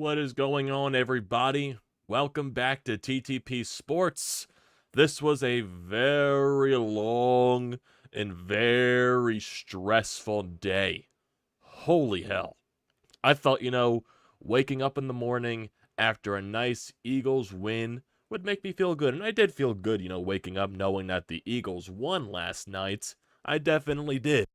What is going on, everybody? Welcome back to TTP Sports. This was a very long and very stressful day. Holy hell. I thought, waking up in the morning after a nice Eagles win would make me feel good. And I did feel good, waking up knowing that the Eagles won last night. I definitely did.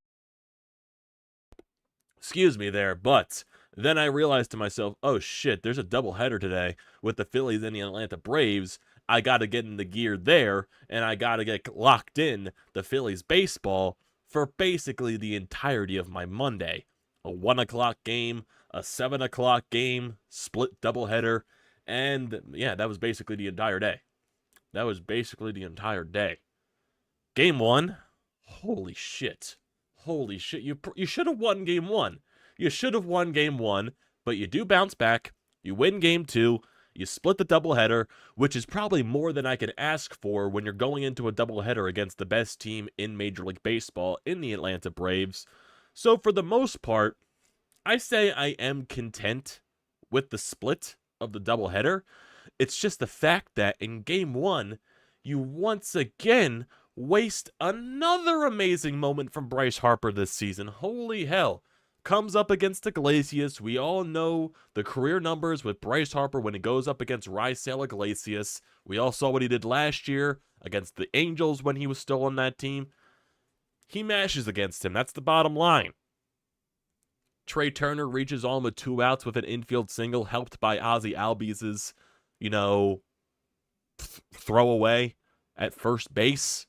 Excuse me there, but then I realized to myself, oh shit, there's a doubleheader today with the Phillies and the Atlanta Braves. I got to get in the gear there, and I got to get locked in the Phillies baseball for basically the entirety of my Monday. A 1 o'clock game, a 7 o'clock game, split doubleheader, and yeah, that was basically the entire day. Game 1, holy shit. Holy shit, you should have won game 1. You should have won game 1, but you do bounce back. You win game 2. You split the doubleheader, which is probably more than I can ask for when you're going into a doubleheader against the best team in Major League Baseball in the Atlanta Braves. So for the most part, I say I am content with the split of the doubleheader. It's just the fact that in game 1, you once again waste another amazing moment from Bryce Harper this season. Holy hell. Comes up against Iglesias. We all know the career numbers with Bryce Harper when he goes up against Rhys Iglesias. We all saw what he did last year against the Angels when he was still on that team. He mashes against him. That's the bottom line. Trey Turner reaches on with 2 outs with an infield single helped by Ozzie Albies' throwaway at first base.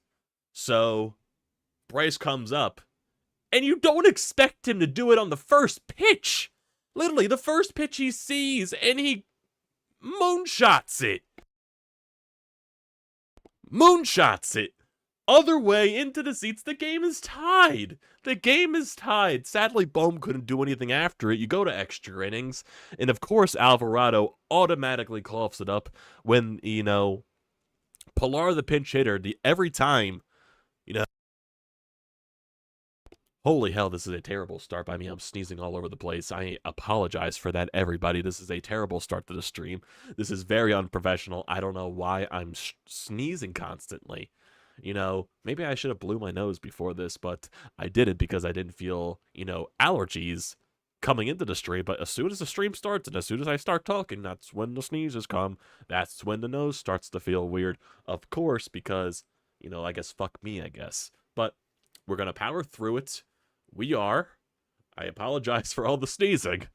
So, Bryce comes up, and you don't expect him to do it on the first pitch. Literally, the first pitch he sees, and he moonshots it. Other way into the seats, the game is tied. Sadly, Bohm couldn't do anything after it. You go to extra innings, and of course, Alvarado automatically coughs it up when, Pilar, the pinch hitter, every time, holy hell, this is a terrible start by me. I'm sneezing all over the place. I apologize for that, everybody. This is a terrible start to the stream. This is very unprofessional. I don't know why I'm sneezing constantly. Maybe I should have blew my nose before this, but I didn't because I didn't feel, allergies coming into the stream. But as soon as the stream starts and as soon as I start talking, that's when the sneezes come. That's when the nose starts to feel weird. Of course, because, I guess fuck me, I guess. But we're going to power through it. We are. I apologize for all the sneezing.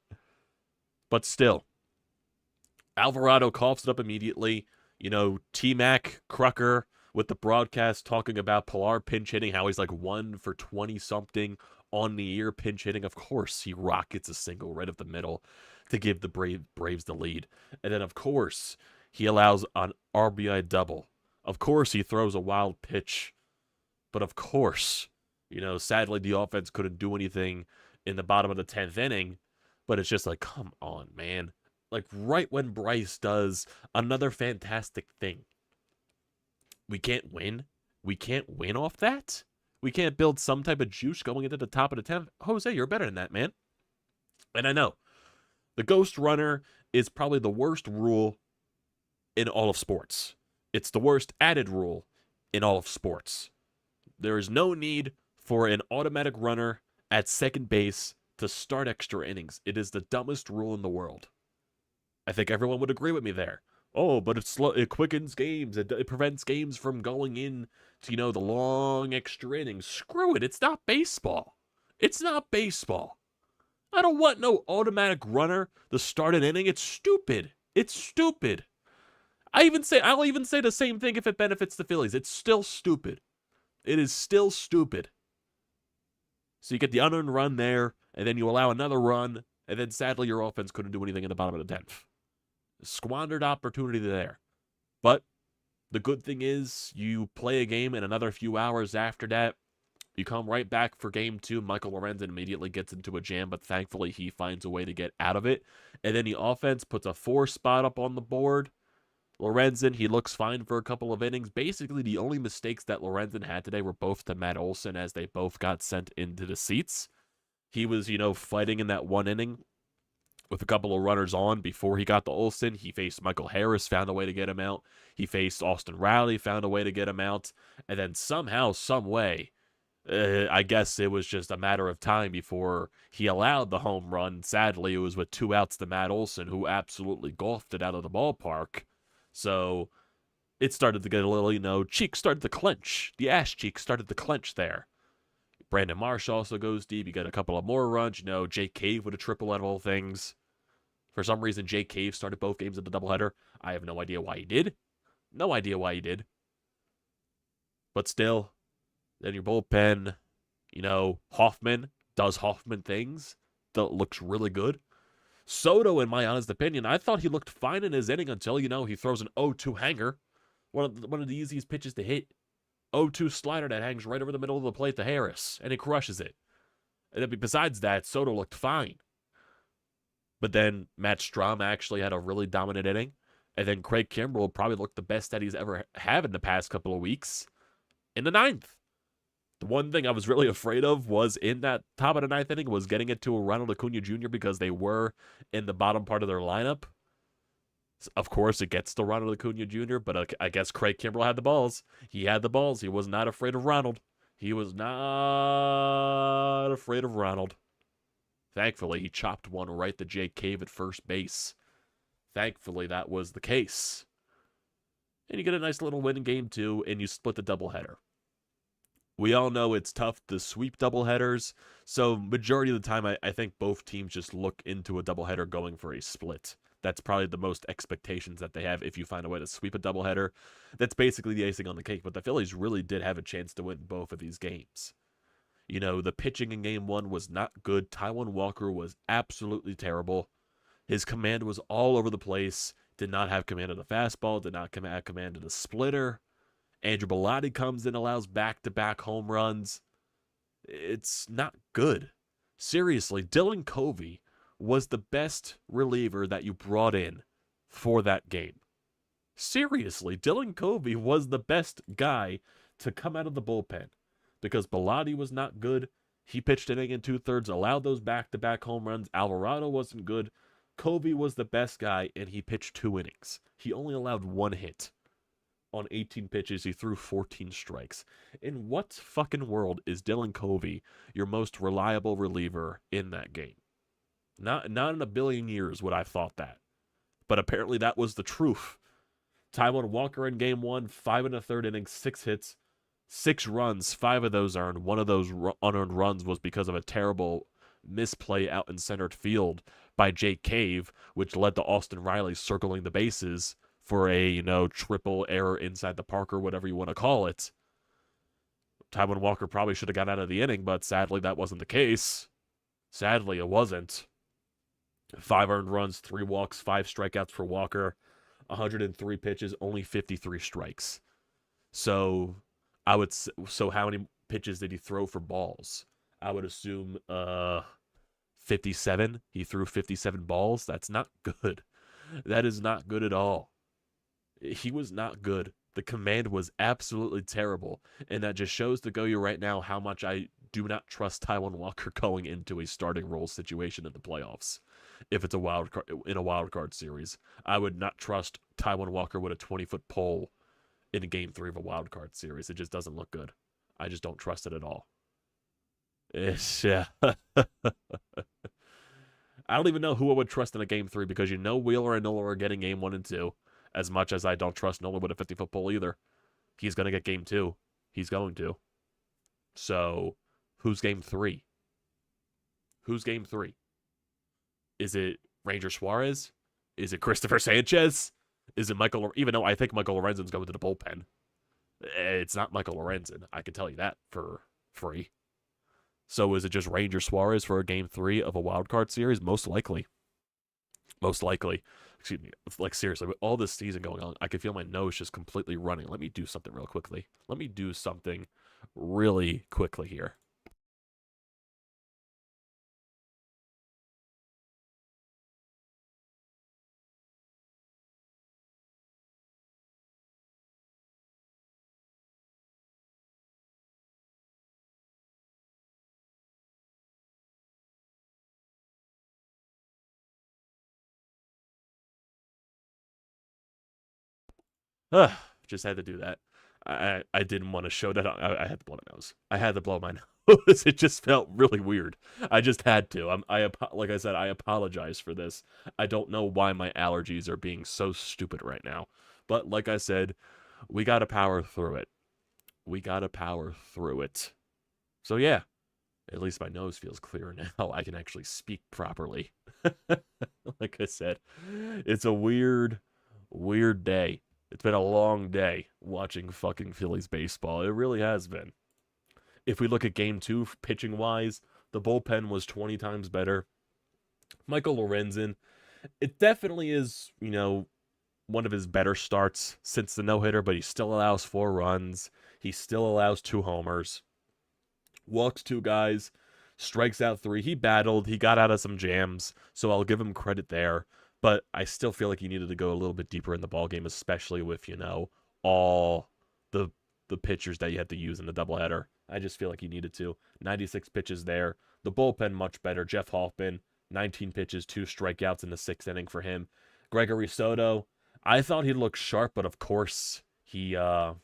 But still. Alvarado coughs it up immediately. T-Mac, Crucker with the broadcast talking about Pilar pinch hitting, how he's like 1 for 20-something on the year pinch hitting. Of course, he rockets a single right up the middle to give the Braves the lead. And then, of course, he allows an RBI double. Of course, he throws a wild pitch. But of course, sadly, the offense couldn't do anything in the bottom of the 10th inning. But it's just like, come on, man. Like, right when Bryce does another fantastic thing. We can't win? We can't win off that? We can't build some type of juice going into the top of the 10th? Jose, you're better than that, man. And I know. The ghost runner is probably the worst rule in all of sports. It's the worst added rule in all of sports. There is no need for an automatic runner at second base to start extra innings. It is the dumbest rule in the world. I think everyone would agree with me there. Oh, but it quickens games. It prevents games from going in to, the long extra innings. Screw it. It's not baseball. It's not baseball. I don't want no automatic runner to start an inning. It's stupid. It's stupid. I'll even say the same thing if it benefits the Phillies. It's still stupid. It is still stupid. So you get the unearned run there, and then you allow another run, and then sadly your offense couldn't do anything in the bottom of the 10th. Squandered opportunity there. But the good thing is you play a game and another few hours after that, you come right back for game 2. Michael Lorenzen immediately gets into a jam, but thankfully he finds a way to get out of it. And then the offense puts a 4 spot up on the board. Lorenzen, he looks fine for a couple of innings. Basically, the only mistakes that Lorenzen had today were both to Matt Olson as they both got sent into the seats. He was, fighting in that 1 inning with a couple of runners on before he got to Olsen. He faced Michael Harris, found a way to get him out. He faced Austin Riley, found a way to get him out. And then somehow, some way, I guess it was just a matter of time before he allowed the home run. Sadly, it was with 2 outs to Matt Olson, who absolutely golfed it out of the ballpark. So it started to get a little, cheeks started to clench. The ass cheeks started to clench there. Brandon Marsh also goes deep. You got a couple of more runs. Jake Cave with a triple out of all things. For some reason, Jake Cave started both games of the doubleheader. I have no idea why he did. No idea why he did. But still, then your bullpen, Hoffman does Hoffman things that looks really good. Soto, in my honest opinion, I thought he looked fine in his inning until, he throws an 0-2 hanger. One of the easiest pitches to hit. 0-2 slider that hangs right over the middle of the plate to Harris, and he crushes it. And besides that, Soto looked fine. But then Matt Strahm actually had a really dominant inning. And then Craig Kimbrell probably looked the best that he's ever had in the past couple of weeks in the 9th. The one thing I was really afraid of was in that top of the 9th inning was getting it to a Ronald Acuna Jr. because they were in the bottom part of their lineup. Of course, it gets to Ronald Acuna Jr., but I guess Craig Kimbrell had the balls. He had the balls. He was not afraid of Ronald. He was not afraid of Ronald. Thankfully, he chopped one right to Jake Cave at first base. Thankfully, that was the case. And you get a nice little win in Game 2, and you split the doubleheader. We all know it's tough to sweep doubleheaders, so majority of the time, I think both teams just look into a doubleheader going for a split. That's probably the most expectations that they have if you find a way to sweep a doubleheader. That's basically the icing on the cake, but the Phillies really did have a chance to win both of these games. The pitching in Game 1 was not good. Taijuan Walker was absolutely terrible. His command was all over the place. Did not have command of the fastball. Did not have command of the splitter. Andrew Bellotti comes in, allows back-to-back home runs. It's not good. Seriously, Dylan Covey was the best reliever that you brought in for that game. Seriously, Dylan Covey was the best guy to come out of the bullpen because Bellotti was not good. He pitched inning in 2/3, allowed those back-to-back home runs. Alvarado wasn't good. Covey was the best guy, and he pitched 2 innings. He only allowed 1 hit. On 18 pitches, he threw 14 strikes. In what fucking world is Dylan Covey your most reliable reliever in that game? Not in a billion years would I have thought that. But apparently that was the truth. Taijuan Walker in Game 1, 5 1/3 innings, 6 hits, 6 runs, 5 of those earned. One of those unearned runs was because of a terrible misplay out in center field by Jake Cave, which led to Austin Riley circling the bases for a, triple error inside the park or whatever you want to call it. Taijuan Walker probably should have got out of the inning, but sadly that wasn't the case. Sadly, it wasn't. 5 earned runs, 3 walks, 5 strikeouts for Walker, 103 pitches, only 53 strikes. So how many pitches did he throw for balls? I would assume 57. He threw 57 balls. That's not good. That is not good at all. He was not good. The command was absolutely terrible. And that just shows to go you right now how much I do not trust Taijuan Walker going into a starting role situation in the playoffs. If it's a wild card series, I would not trust Taijuan Walker with a 20-foot pole in a Game 3 of a wild card series. It just doesn't look good. I just don't trust it at all. Yeah. I don't even know who I would trust in a Game 3 because Wheeler and Nola are getting Game 1 and 2. As much as I don't trust Nola with a 50-foot pole either. He's going to get Game 2. He's going to. So, who's Game 3? Who's Game 3? Is it Ranger Suarez? Is it Christopher Sanchez? Is it Michael? Even though I think Michael Lorenzen's going to the bullpen. It's not Michael Lorenzen. I can tell you that for free. So is it just Ranger Suarez for a Game 3 of a wild card series? Most likely. Most likely. Excuse me. Like, seriously, with all this season going on, I can feel my nose just completely running. Let me do something real quickly. Let me do something really quickly here. Just had to do that. I didn't want to show that. I had to blow my nose. I had to blow my nose. It just felt really weird. I just had to. Like I said, I apologize for this. I don't know why my allergies are being so stupid right now. But like I said, we got to power through it. We got to power through it. So yeah, at least my nose feels clearer now. I can actually speak properly. Like I said, it's a weird day. It's been a long day watching fucking Phillies baseball. It really has been. If we look at game 2 pitching wise, the bullpen was 20 times better. Michael Lorenzen, it definitely is, one of his better starts since the no-hitter, but he still allows 4 runs. He still allows 2 homers. Walks 2 guys, strikes out 3. He battled. He got out of some jams, so I'll give him credit there. But I still feel like he needed to go a little bit deeper in the ballgame, especially with, all the pitchers that you had to use in the doubleheader. I just feel like he needed to. 96 pitches there. The bullpen much better. Jeff Hoffman, 19 pitches, 2 strikeouts in the 6th inning for him. Gregory Soto, I thought he looked sharp, but of course he allowed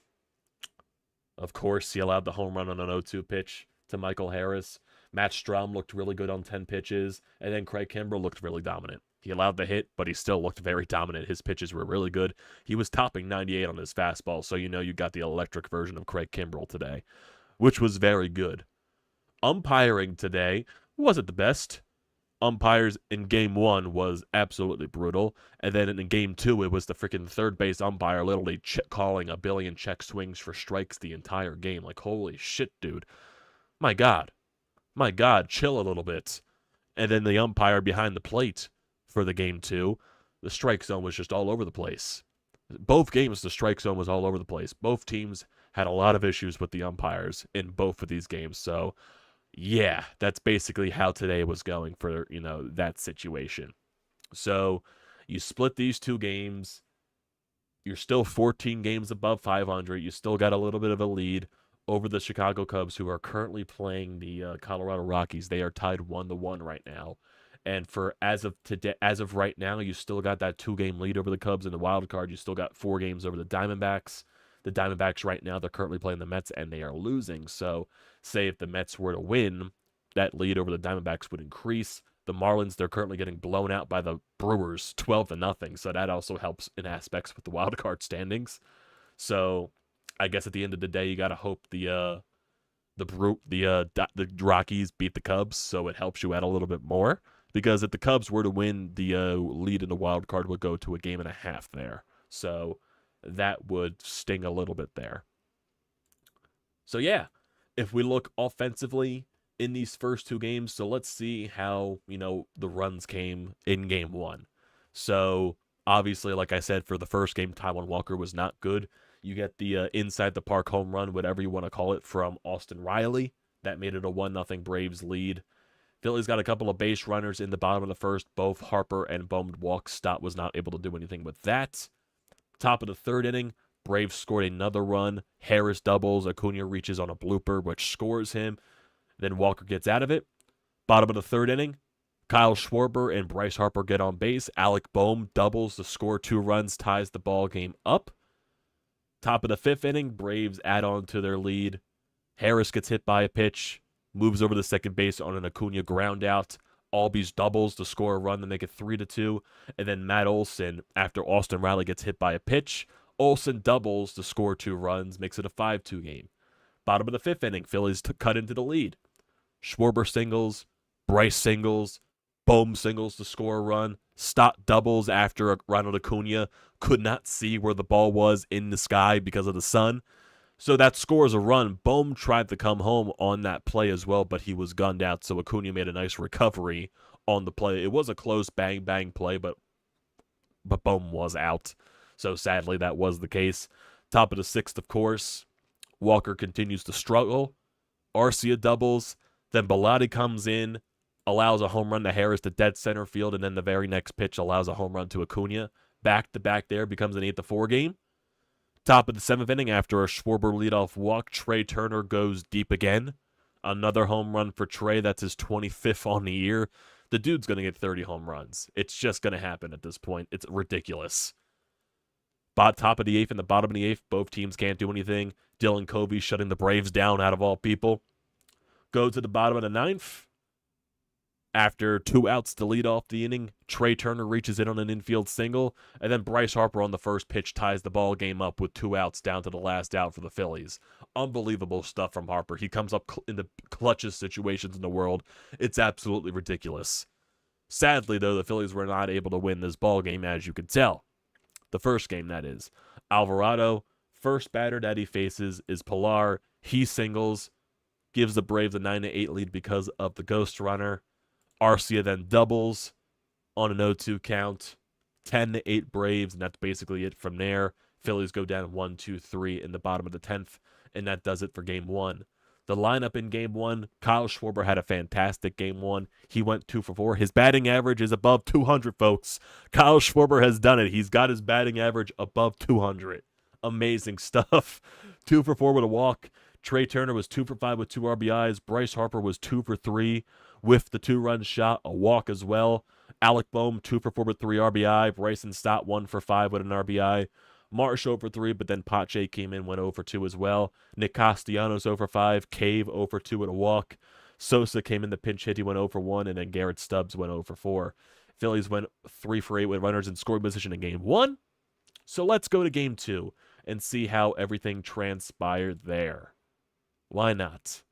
the home run on an 0-2 pitch to Michael Harris. Matt Strahm looked really good on 10 pitches, and then Craig Kimbrell looked really dominant. He allowed the hit, but he still looked very dominant. His pitches were really good. He was topping 98 on his fastball, so you got the electric version of Craig Kimbrell today, which was very good. Umpiring today wasn't the best. Umpires in game 1 was absolutely brutal, and then in game 2, it was the freaking third base umpire literally calling a billion check swings for strikes the entire game. Like, holy shit, dude. My God, chill a little bit. And then the umpire behind the plate for the game 2, the strike zone was just all over the place. Both games, the strike zone was all over the place. Both teams had a lot of issues with the umpires in both of these games. So, yeah, that's basically how today was going for, that situation. So, you split these 2 games. You're still 14 games above 500. You still got a little bit of a lead over the Chicago Cubs, who are currently playing the Colorado Rockies. They are tied 1-1 right now. And as of right now, you still got that 2-game lead over the Cubs in the wild card. You still got 4 games over the Diamondbacks. The Diamondbacks right now, they're currently playing the Mets, and they are losing. So, say if the Mets were to win, that lead over the Diamondbacks would increase. The Marlins, they're currently getting blown out by the Brewers 12-0. So that also helps in aspects with the wild card standings. So, I guess at the end of the day, you got to hope the Rockies beat the Cubs, so it helps you out a little bit more. Because if the Cubs were to win, the lead in the wild card would go to a 1.5 there. So that would sting a little bit there. So yeah, if we look offensively in these first 2 games, so let's see how, the runs came in game 1. So obviously, like I said, for the first game, Taijuan Walker was not good. You get the inside the park home run, whatever you want to call it, from Austin Riley. That made it a 1-0 Braves lead. Phillies got a couple of base runners in the bottom of the first. Both Harper and Bowman walks. Stott was not able to do anything with that. Top of the 3rd inning, Braves scored another run. Harris doubles. Acuna reaches on a blooper, which scores him. Then Walker gets out of it. Bottom of the 3rd inning, Kyle Schwarber and Bryce Harper get on base. Alec Boehm doubles to score 2 runs, ties the ball game up. Top of the 5th inning, Braves add on to their lead. Harris gets hit by a pitch. Moves over to second base on an Acuna ground out. Albies doubles to score a run to make it 3-2. And then Matt Olson, after Austin Riley gets hit by a pitch, Olson doubles to score 2 runs, makes it a 5-2 game. Bottom of the 5th inning, Phillies cut into the lead. Schwarber singles, Bryce singles, Boehm singles to score a run. Stott doubles after Ronald Acuna could not see where the ball was in the sky because of the sun. So that scores a run. Boehm tried to come home on that play as well, but he was gunned out, so Acuna made a nice recovery on the play. It was a close bang-bang play, but Boehm was out. So sadly, that was the case. Top of the 6th, of course. Walker continues to struggle. Arcia doubles. Then Bilotti comes in, allows a home run to Harris to dead center field, and then the very next pitch allows a home run to Acuna. Back-to-back there becomes an 8-4 game. Top of the 7th inning, after a Schwarber leadoff walk, Trey Turner goes deep again. Another home run for Trey. That's his 25th on the year. The dude's going to get 30 home runs. It's just going to happen at this point. It's ridiculous. Top of the 8th and the bottom of the 8th, both teams can't do anything. Dylan Covey shutting the Braves down out of all people. Go to the bottom of the 9th. After 2 outs to lead off the inning, Trey Turner reaches in on an infield single, and then Bryce Harper on the first pitch ties the ball game up with 2 outs down to the last out for the Phillies. Unbelievable stuff from Harper. He comes up in the clutchest situations in the world. It's absolutely ridiculous. Sadly, though, the Phillies were not able to win this ball game, as you could tell. The first game, that is. Alvarado, first batter that he faces is Pilar. He singles, gives the Braves a 9-8 lead because of the ghost runner. Arcia then doubles on an 0-2 count. 10-8 Braves, and that's basically it from there. Phillies go down 1-2-3 in the bottom of the 10th, and that does it for Game 1. The lineup in Game 1, Kyle Schwarber had a fantastic Game 1. He went 2 for 4. His batting average is above 200, folks. Kyle Schwarber has done it. He's got his batting average above 200. Amazing stuff. 2 for 4 with a walk. Trey Turner was 2 for 5 with 2 RBIs. Bryce Harper was 2 for 3 with the 2-run shot, a walk as well. Alec Boehm, 2 for 4 with 3 RBI. Bryson Stott, 1 for 5 with an RBI. Marsh 0 for 3, but then Pache came in, went 0 for 2 as well. Nick Castellanos 0 for 5. Cave 0 for 2 with a walk. Sosa came in the pinch hit. He went 0 for 1, and then Garrett Stubbs went 0 for 4. Phillies went 3 for 8 with runners in scoring position in Game 1. So let's go to Game 2 and see how everything transpired there. Why not?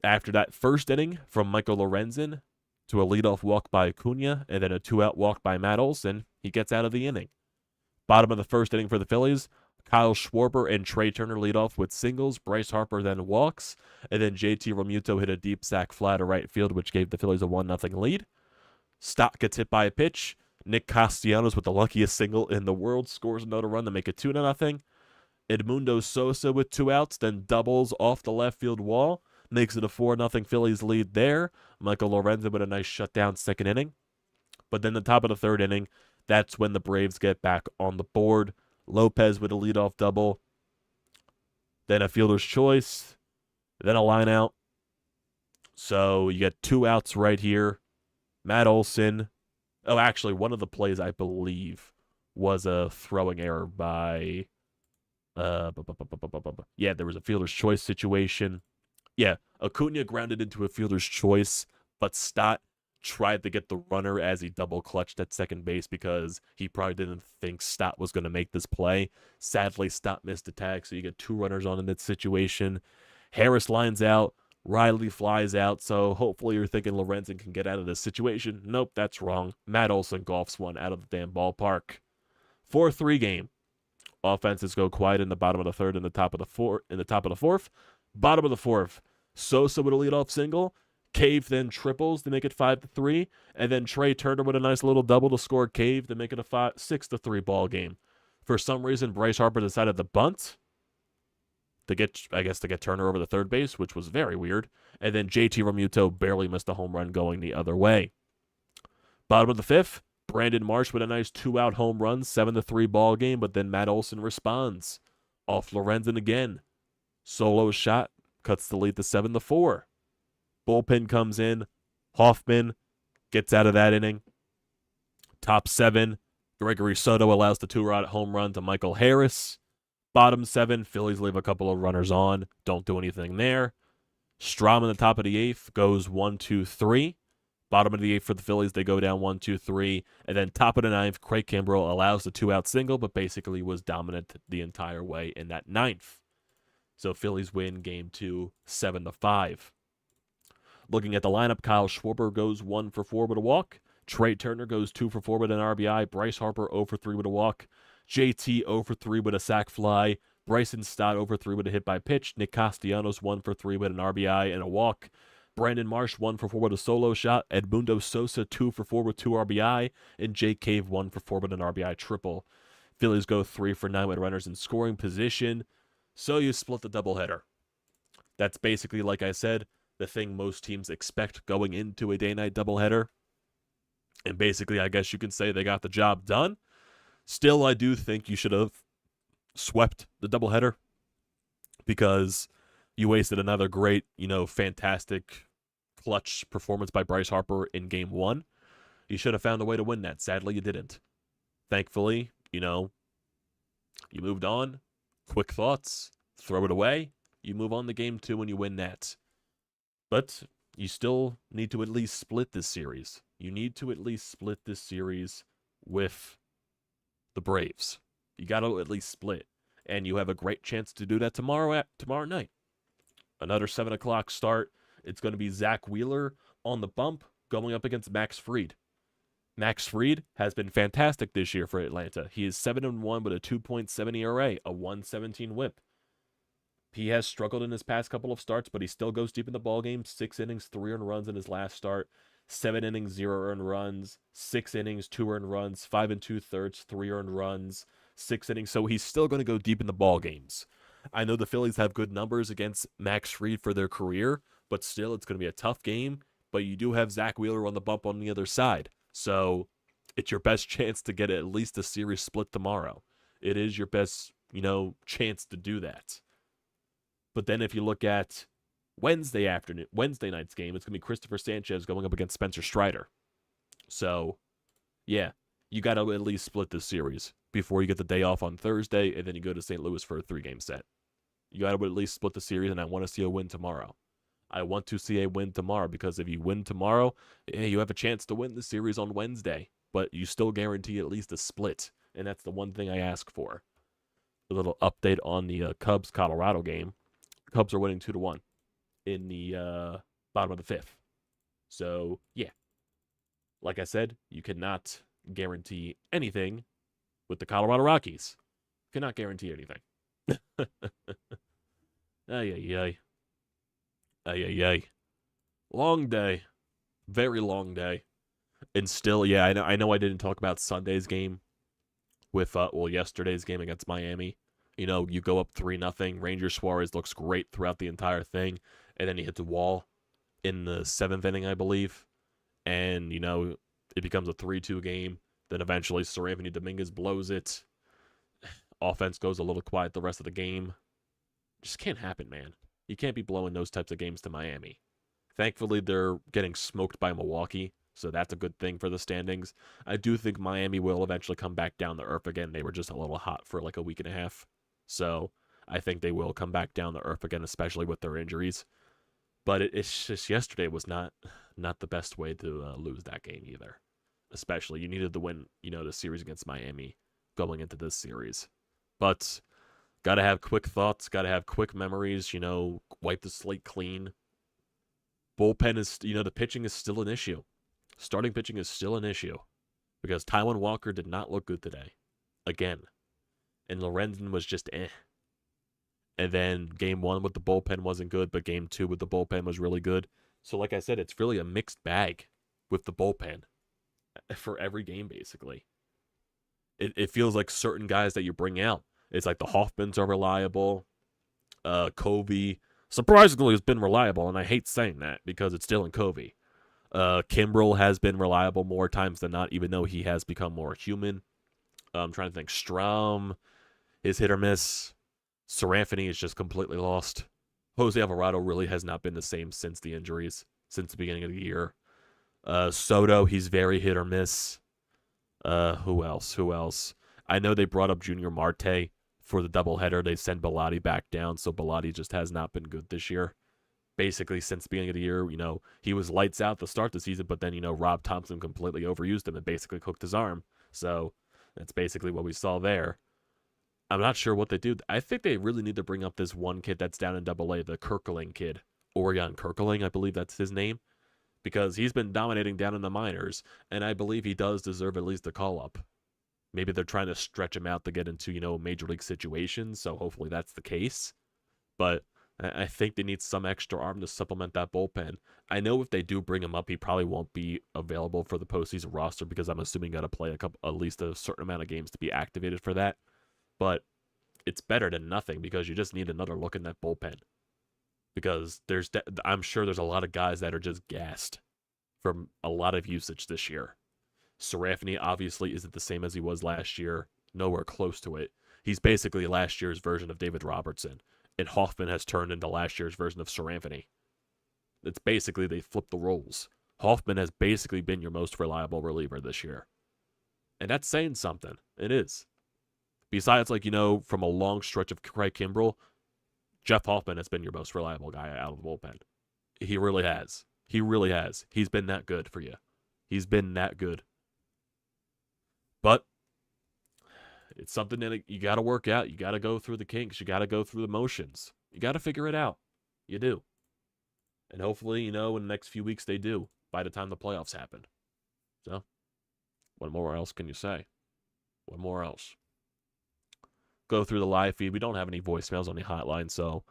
After that first inning from Michael Lorenzen to a leadoff walk by Acuna and then a 2-out walk by Matt Olson, he gets out of the inning. Bottom of the first inning for the Phillies, Kyle Schwarber and Trey Turner lead off with singles. Bryce Harper then walks, and then JT Realmuto hit a deep sac fly to right field, which gave the Phillies a 1-0 lead. Stott gets hit by a pitch. Nick Castellanos, with the luckiest single in the world, scores another run to make it 2-0. Edmundo Sosa with 2 outs, then doubles off the left field wall. Makes it a 4-0 Phillies lead there. Michael Lorenzen with a nice shutdown second inning. But then the top of the third inning, that's when the Braves get back on the board. Lopez with a leadoff double. Then a fielder's choice. Then a line out. So you get 2 outs right here. Matt Olson. Oh, actually, one of the plays, I believe, was a throwing error by... yeah, there was a fielder's choice situation. Yeah, Acuna grounded into a fielder's choice, but Stott tried to get the runner as he double clutched at second base because he probably didn't think Stott was going to make this play. Sadly, Stott missed the tag, so you get 2 runners on in that situation. Harris lines out. Riley flies out, so hopefully you're thinking Lorenzen can get out of this situation. Nope, that's wrong. Matt Olson golfs one out of the damn ballpark. 4-3 game. Offenses go quiet in the bottom of the third and the top of the fourth. Bottom of the fourth, Sosa with a leadoff single. Cave then triples to make it 5-3, and then Trey Turner with a nice little double to score Cave to make it a 6-3 ball game. For some reason, Bryce Harper decided to bunt to get Turner over the third base, which was very weird. And then JT Realmuto barely missed a home run going the other way. Bottom of the fifth, Brandon Marsh with a nice 2-out home run, 7-3 ball game, but then Matt Olson responds. Off Lorenzen again. Solo shot, cuts the lead to 7-4. Bullpen comes in. Hoffman gets out of that inning. Top 7, Gregory Soto allows the 2-run home run to Michael Harris. Bottom 7, Phillies leave a couple of runners on. Don't do anything there. Strom in the top of the 8th goes 1-2-3. Bottom of the 8th for the Phillies, they go down 1-2-3. And then top of the 9th, Craig Kimbrell allows the 2-out single, but basically was dominant the entire way in that 9th. So Phillies win Game 2, 7-5. Looking at the lineup, Kyle Schwarber goes 1 for 4 with a walk. Trey Turner goes 2 for 4 with an RBI. Bryce Harper 0 for 3 with a walk. JT 0 for 3 with a sac fly. Bryson Stott 0 for 3 with a hit by pitch. Nick Castellanos 1 for 3 with an RBI and a walk. Brandon Marsh 1 for 4 with a solo shot. Edmundo Sosa 2 for 4 with 2 RBI. And Jake Cave 1 for 4 with an RBI triple. Phillies go 3 for 9 with runners in scoring position. So you split the doubleheader. That's basically, like I said, the thing most teams expect going into a day-night doubleheader. And basically, I guess you can say they got the job done. Still, I do think you should have swept the doubleheader because you wasted another great, fantastic clutch performance by Bryce Harper in Game 1. You should have found a way to win that. Sadly, you didn't. Thankfully, You know, you moved on, quick thoughts, throw it away, you move on to game 2 and you win that. But you still need to at least split this series. You need to at least split this series with the Braves. You got to at least split. And you have a great chance to do that tomorrow night. Another 7 o'clock start. It's going to be Zack Wheeler on the bump going up against Max Fried. Max Fried has been fantastic this year for Atlanta. He is 7-1 with a 2.7 ERA, a 117 whip. He has struggled in his past couple of starts, but he still goes deep in the ballgame. 6 innings, 3 earned runs in his last start. 7 innings, 0 earned runs. 6 innings, 2 earned runs. 5 2/3, 3 earned runs. 6 innings. So he's still going to go deep in the ball games. I know the Phillies have good numbers against Max Fried for their career, but still it's going to be a tough game. But you do have Zack Wheeler on the bump on the other side. So it's your best chance to get at least a series split tomorrow. It is your best, chance to do that. But then if you look at Wednesday night's game, it's going to be Christopher Sanchez going up against Spencer Strider. So, yeah, you got to at least split this series before you get the day off on Thursday, and then you go to St. Louis for a 3-game set. You got to at least split the series, and I want to see a win tomorrow. I want to see a win tomorrow, because if you win tomorrow, you have a chance to win the series on Wednesday, but you still guarantee at least a split, and that's the one thing I ask for. A little update on the Cubs-Colorado game. Cubs are winning 2-1 in the bottom of the 5th. So, yeah. Like I said, you cannot guarantee anything with the Colorado Rockies. You cannot guarantee anything. Ay. Long day. Very long day. And still, yeah, I know I didn't talk about Sunday's game with, yesterday's game against Miami. You go up 3-0. Ranger Suarez looks great throughout the entire thing. And then he hits a wall in the 7th inning, I believe. And, it becomes a 3-2 game. Then eventually Seranthony Dominguez blows it. Offense goes a little quiet the rest of the game. Just can't happen, man. You can't be blowing those types of games to Miami. Thankfully, they're getting smoked by Milwaukee. So that's a good thing for the standings. I do think Miami will eventually come back down to earth again. They were just a little hot for like a week and a half. So I think they will come back down to earth again, especially with their injuries. But it's just yesterday was not the best way to lose that game either. Especially, you needed to win, the series against Miami going into this series. But got to have quick thoughts, got to have quick memories, wipe the slate clean. Bullpen is, the pitching is still an issue. Starting pitching is still an issue. Because Taijuan Walker did not look good today. Again. And Lorenzen was just eh. And then game 1 with the bullpen wasn't good, but game 2 with the bullpen was really good. So like I said, it's really a mixed bag with the bullpen for every game, basically. It feels like certain guys that you bring out. It's like the Hoffmans are reliable. Covey, surprisingly, has been reliable, and I hate saying that because it's still in Covey. Kimbrel has been reliable more times than not, even though he has become more human. I'm trying to think. Strom is hit or miss. Seranthony is just completely lost. Jose Alvarado really has not been the same since the injuries, since the beginning of the year. Soto, he's very hit or miss. Who else? I know they brought up Junior Marte for the doubleheader. They sent Bilotti back down, so Bilotti just has not been good this year. Basically, since the beginning of the year, he was lights out to start the season, but then, Rob Thompson completely overused him and basically cooked his arm. So that's basically what we saw there. I'm not sure what they do. I think they really need to bring up this one kid that's down in AA, the Kirkling kid. Orion Kirkling, I believe that's his name. Because he's been dominating down in the minors, and I believe he does deserve at least a call-up. Maybe they're trying to stretch him out to get into, major league situations, so hopefully that's the case. But I think they need some extra arm to supplement that bullpen. I know if they do bring him up, he probably won't be available for the postseason roster because I'm assuming got to play at least a certain amount of games to be activated for that. But it's better than nothing because you just need another look in that bullpen. Because I'm sure there's a lot of guys that are just gassed from a lot of usage this year. Seranthony obviously isn't the same as he was last year. Nowhere close to it. He's basically last year's version of David Robertson. And Hoffman has turned into last year's version of Seranthony. It's basically they flipped the roles. Hoffman has basically been your most reliable reliever this year. And that's saying something. It is. Besides, like, from a long stretch of Craig Kimbrell, Jeff Hoffman has been your most reliable guy out of the bullpen. He really has. He really has. He's been that good for you. He's been that good. But it's something that you got to work out. You got to go through the kinks. You got to go through the motions. You got to figure it out. You do. And hopefully, in the next few weeks they do by the time the playoffs happen. So, what more else can you say? What more else? Go through the live feed. We don't have any voicemails on the hotline, so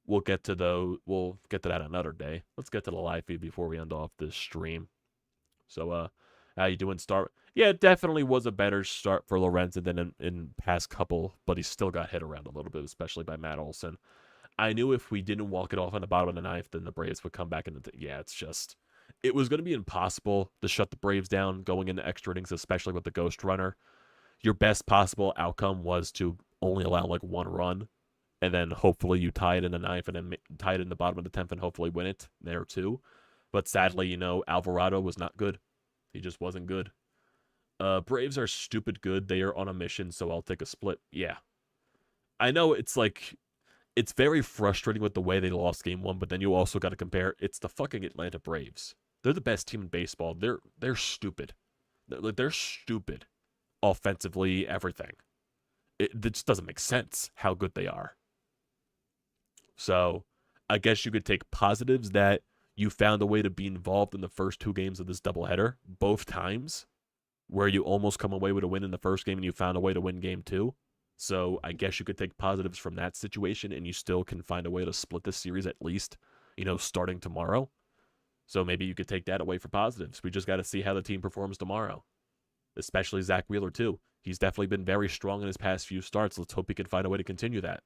we'll get to that another day. Let's get to the live feed before we end off this stream. So, how you doing, Start? Yeah, it definitely was a better start for Lorenzen than in past couple, but he still got hit around a little bit, especially by Matt Olson. I knew if we didn't walk it off on the bottom of the ninth, then the Braves would come back and it was going to be impossible to shut the Braves down going into extra innings, especially with the ghost runner. Your best possible outcome was to only allow like one run, and then hopefully you tie it in the ninth and then tie it in the bottom of the 10th and hopefully win it there too. But sadly, Alvarado was not good. He just wasn't good. Braves are stupid good. They are on a mission, so I'll take a split. Yeah. I know it's very frustrating with the way they lost game one, but then you also got to compare. It's the fucking Atlanta Braves. They're the best team in baseball. They're stupid. They're stupid. Offensively, everything. It just doesn't make sense how good they are. So, I guess you could take positives that you found a way to be involved in the first two games of this doubleheader, both times, where you almost come away with a win in the first game and you found a way to win game two. So I guess you could take positives from that situation and you still can find a way to split this series at least, starting tomorrow. So maybe you could take that away for positives. We just got to see how the team performs tomorrow, especially Zack Wheeler too. He's definitely been very strong in his past few starts. Let's hope he can find a way to continue that.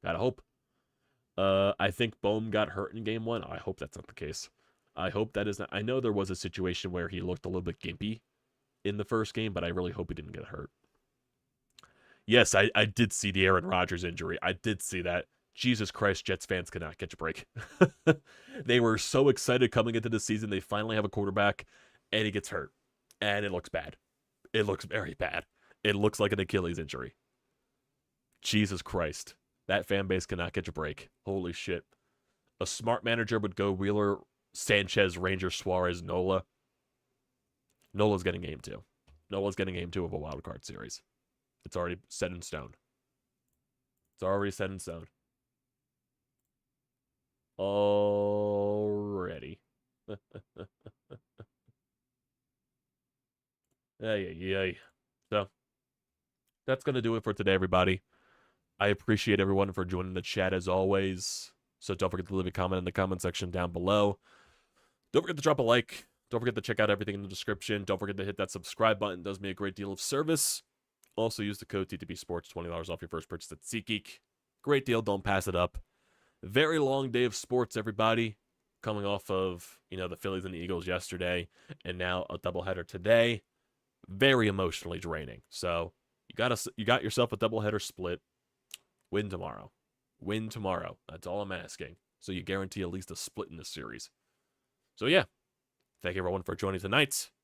Gotta hope. I think Bohm got hurt in game one. I hope that's not the case. I hope that is not. I know there was a situation where he looked a little bit gimpy in the first game, but I really hope he didn't get hurt. Yes, I did see the Aaron Rodgers injury. I did see that. Jesus Christ, Jets fans cannot catch a break. They were so excited coming into the season. They finally have a quarterback, and he gets hurt. And it looks bad. It looks very bad. It looks like an Achilles injury. Jesus Christ. That fan base cannot catch a break. Holy shit. A smart manager would go Wheeler, Sanchez, Ranger, Suarez, Nola. Nola's getting game two. Nola's getting game two of a wild card series. It's already set in stone. It's already set in stone. Already. Ay. So, that's going to do it for today, everybody. I appreciate everyone for joining the chat as always. So don't forget to leave a comment in the comment section down below. Don't forget to drop a like. Don't forget to check out everything in the description. Don't forget to hit that subscribe button. It does me a great deal of service. Also use the code TTPSPORTS, $20 off your first purchase at SeatGeek. Great deal. Don't pass it up. Very long day of sports, everybody. Coming off of, the Phillies and the Eagles yesterday, and now a doubleheader today. Very emotionally draining. So you got yourself a doubleheader split. Win tomorrow. Win tomorrow. That's all I'm asking. So you guarantee at least a split in this series. So yeah. Thank you everyone for joining tonight.